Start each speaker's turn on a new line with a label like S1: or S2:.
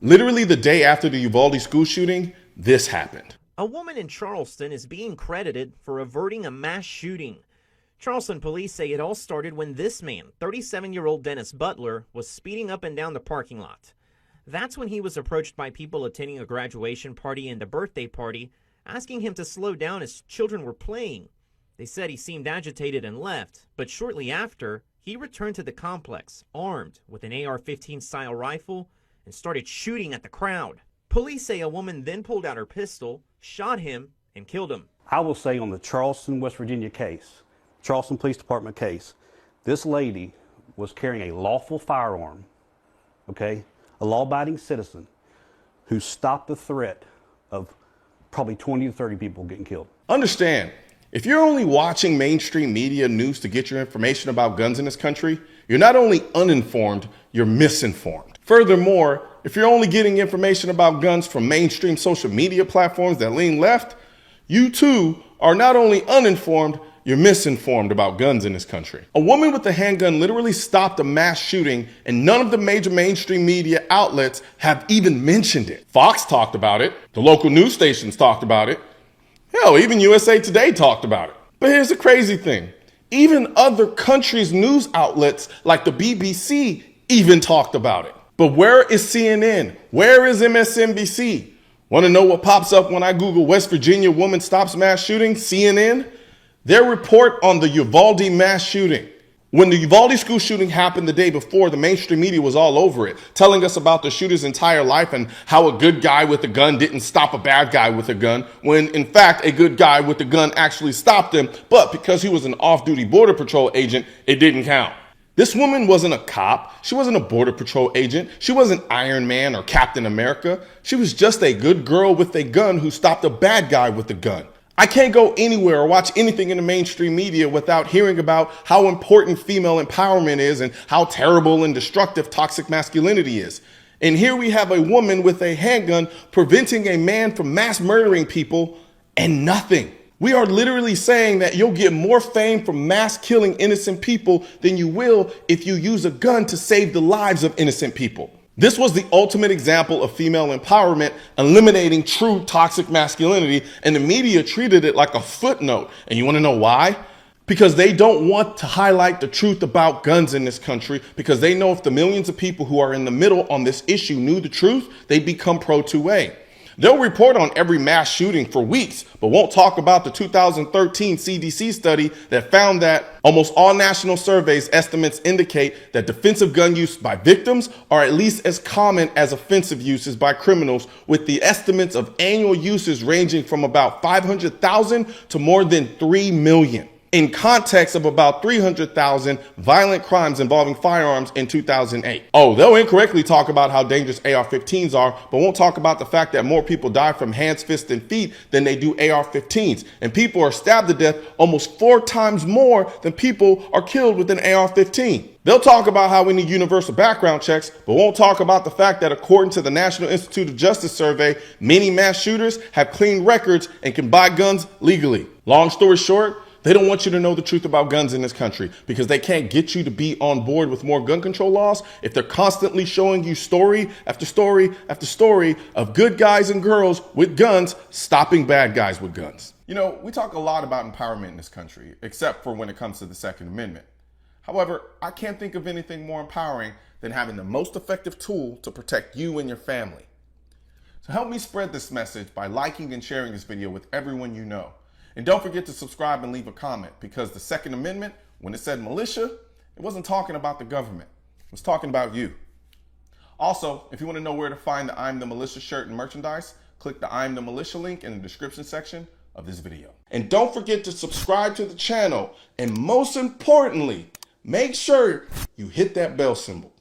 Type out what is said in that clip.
S1: Literally the day after the Uvalde school shooting, this happened.
S2: A woman in Charleston is being credited for averting a mass shooting. Charleston police say it all started when this man, 37-year-old Dennis Butler, was speeding up and down the parking lot. That's when he was approached by people attending a graduation party and a birthday party, asking him to slow down as children were playing. They said he seemed agitated and left, but shortly after, he returned to the complex, armed with an AR-15 style rifle, and started shooting at the crowd. Police say a woman then pulled out her pistol, shot him, and killed him.
S3: I will say on the Charleston, West Virginia case, Charleston Police Department case, this lady was carrying a lawful firearm, okay, a law-abiding citizen who stopped the threat of probably 20 to 30 people getting killed.
S1: Understand, if you're only watching mainstream media news to get your information about guns in this country, you're not only uninformed, you're misinformed. Furthermore, if you're only getting information about guns from mainstream social media platforms that lean left, you too are not only uninformed, you're misinformed about guns in this country. A woman with a handgun literally stopped a mass shooting, and none of the major mainstream media outlets have even mentioned it. Fox talked about it. The local news stations talked about it. Hell, even USA Today talked about it. But here's the crazy thing. Even other countries' news outlets like the BBC even talked about it. But where is CNN? Where is MSNBC? Want to know what pops up when I Google West Virginia woman stops mass shooting? CNN? Their report on the Uvalde mass shooting. When the Uvalde school shooting happened the day before, the mainstream media was all over it, telling us about the shooter's entire life and how a good guy with a gun didn't stop a bad guy with a gun, when in fact a good guy with a gun actually stopped him, but because he was an off-duty Border Patrol agent, it didn't count. This woman wasn't a cop. She wasn't a Border Patrol agent. She wasn't Iron Man or Captain America. She was just a good girl with a gun who stopped a bad guy with a gun. I can't go anywhere or watch anything in the mainstream media without hearing about how important female empowerment is and how terrible and destructive toxic masculinity is. And here we have a woman with a handgun preventing a man from mass murdering people and nothing. We are literally saying that you'll get more fame from mass killing innocent people than you will if you use a gun to save the lives of innocent people. This was the ultimate example of female empowerment, eliminating true toxic masculinity, and the media treated it like a footnote. And you want to know why? Because they don't want to highlight the truth about guns in this country, because they know if the millions of people who are in the middle on this issue knew the truth, they'd become pro-2A. They'll report on every mass shooting for weeks, but won't talk about the 2013 CDC study that found that almost all national surveys estimates indicate that defensive gun use by victims are at least as common as offensive uses by criminals, with the estimates of annual uses ranging from about 500,000 to more than 3 million. In context of about 300,000 violent crimes involving firearms in 2008. Oh, they'll incorrectly talk about how dangerous AR-15s are, but won't talk about the fact that more people die from hands, fists, and feet than they do AR-15s. And people are stabbed to death almost 4 times more than people are killed with an AR-15. They'll talk about how we need universal background checks, but won't talk about the fact that according to the National Institute of Justice survey, many mass shooters have clean records and can buy guns legally. Long story short, they don't want you to know the truth about guns in this country because they can't get you to be on board with more gun control laws if they're constantly showing you story after story after story of good guys and girls with guns stopping bad guys with guns. You know, we talk a lot about empowerment in this country, except for when it comes to the Second Amendment. However, I can't think of anything more empowering than having the most effective tool to protect you and your family. So help me spread this message by liking and sharing this video with everyone you know. And don't forget to subscribe and leave a comment, because the Second Amendment, when it said militia, it wasn't talking about the government. It was talking about you. Also, if you want to know where to find the I'm the Militia shirt and merchandise, click the I'm the Militia link in the description section of this video. And don't forget to subscribe to the channel. And most importantly, make sure you hit that bell symbol.